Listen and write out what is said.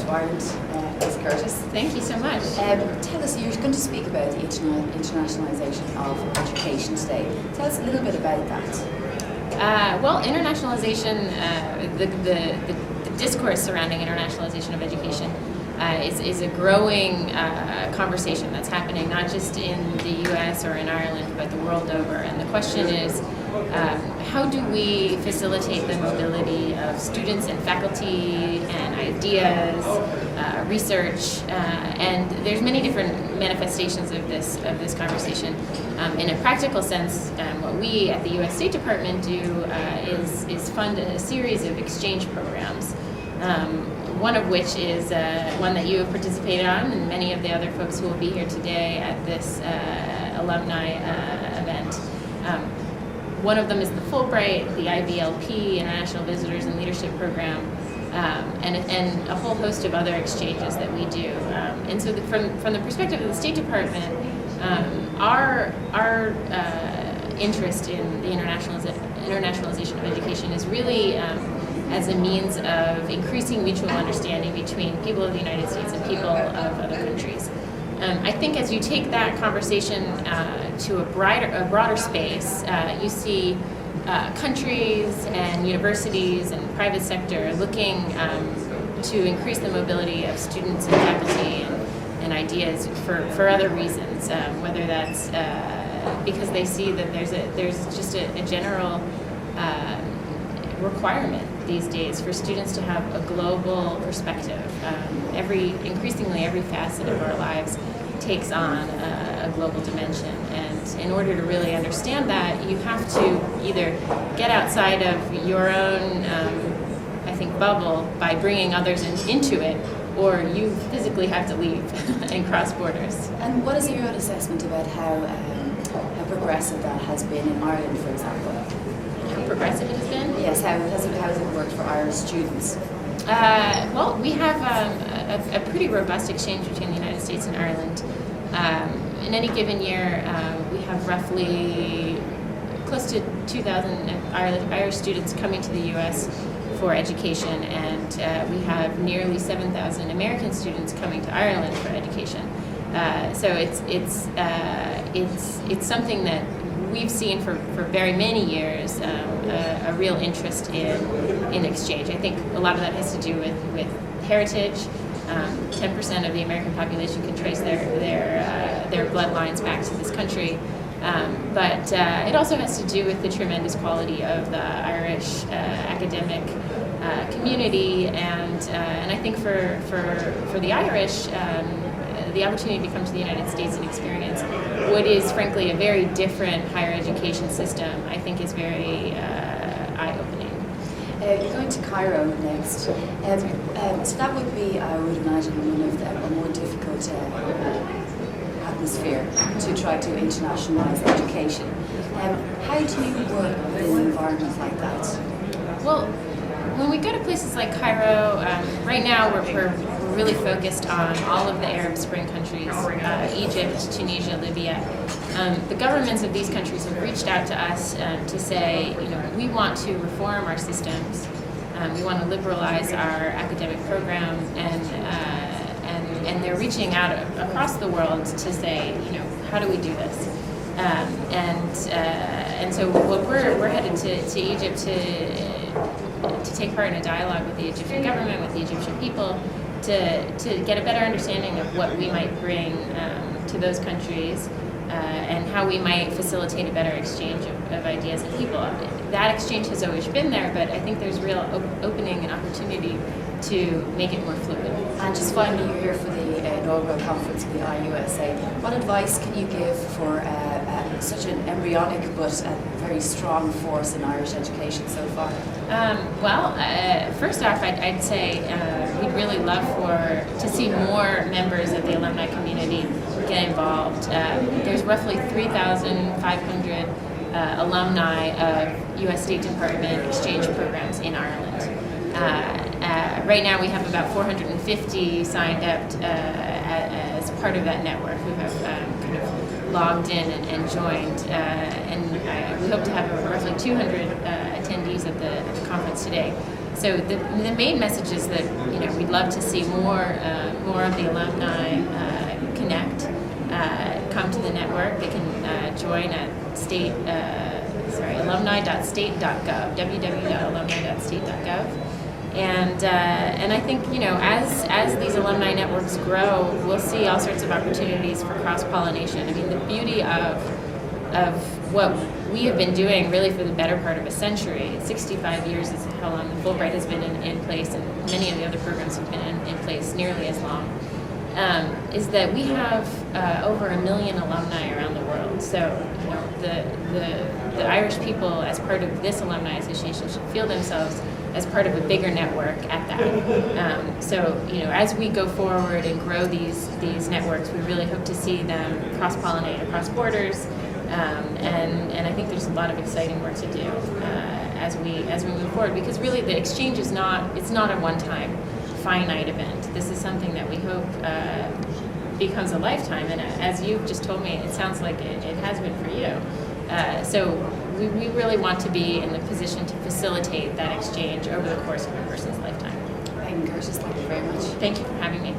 to Ireland, Ms. Curtis. Thank you so much. Tell us, you're going to speak about the internationalisation of education today. Tell us a little bit about that. Well, internationalization, the discourse surrounding internationalization of education is a growing conversation that's happening not just in the US or in Ireland, but the world over. And the question is, how do we facilitate the mobility of students and faculty and ideas, research, and there's many different manifestations of this conversation. In a practical sense, what we at the U.S. State Department do is fund a series of exchange programs. One of which is one that you have participated on, and many of the other folks who will be here today at this alumni event. One of them is the Fulbright, the IVLP, International Visitors and Leadership Program, and a whole host of other exchanges that we do. And so from the perspective of the State Department, our interest in the internationalization of education is really as a means of increasing mutual understanding between people of the United States and people of other countries. I think as you take that conversation to a broader space, you see countries and universities and private sector looking to increase the mobility of students and faculty and ideas for other reasons, whether that's because they see that there's just a general requirement these days for students to have a global perspective. Increasingly every facet of our lives takes on a global dimension, and in order to really understand that, you have to either get outside of your own, I think, bubble by bringing others into it, or you physically have to leave and cross borders. And what is your own assessment about how progressive that has been in Ireland, for example? How progressive it has been? Yes, how has it worked for Irish students? Well, we have a pretty robust exchange between the United States and Ireland. In any given year, we have roughly close to 2,000 Irish students coming to the U.S. for education, and we have nearly 7,000 American students coming to Ireland for education. So it's something that we've seen for very many years a real interest in exchange. I think a lot of that has to do with heritage. 10% of the American population can trace their bloodlines back to this country. But it also has to do with the tremendous quality of the Irish academic community, and I think for the Irish, the opportunity to come to the United States and experience what is frankly a very different higher education system, I think is very eye-opening. You're going to Cairo next, so that would be, I would imagine, one of the more difficult atmosphere to try to internationalise education. How do you work in an environment like that? Well, when we go to places like Cairo, right now we're really focused on all of the Arab Spring countries, Egypt, Tunisia, Libya. The governments of these countries have reached out to us to say, we want to reform our systems, we want to liberalize our academic program, and they're reaching out across the world to say, how do we do this? And so what we're headed to Egypt to take part in a dialogue with the Egyptian government, with the Egyptian people, to get a better understanding of what we might bring to those countries and how we might facilitate a better exchange of ideas and people. That exchange has always been there, but I think there's real opening and opportunity to make it more fluid. And just finally, you're here for the inaugural conference of the IUSA. What advice can you give for such an embryonic but very strong force in Irish education so far? First off, I'd say we'd really love to see more members of the alumni community get involved. There's roughly 3,500 alumni of U.S. State Department exchange programs in Ireland. Right now we have about 450 signed up as part of that network who have kind of logged in and joined, and we hope to have roughly 200 attendees at the conference today. So the main message is that we'd love to see more of the alumni connect, come to the network. They can join at alumni.state.gov, www.alumni.state.gov. And I think as these alumni networks grow, we'll see all sorts of opportunities for cross-pollination. I mean, the beauty of what we have been doing really for the better part of a century, 65 years is how long the Fulbright has been in place, and many of the other programs have been in place nearly as long, is that we have over 1 million alumni around the world. So the Irish people, as part of this alumni association, should feel themselves as part of a bigger network at that. So as we go forward and grow these networks, we really hope to see them cross-pollinate across borders. And I think there's a lot of exciting work to do as we move forward, because really the exchange it's not a one-time finite event. This is something that we hope becomes a lifetime, and as you've just told me, it sounds like it has been for you. So we really want to be in the position to facilitate that exchange over the course of a person's lifetime. Meghann Curtis, thank you very much. Thank you for having me.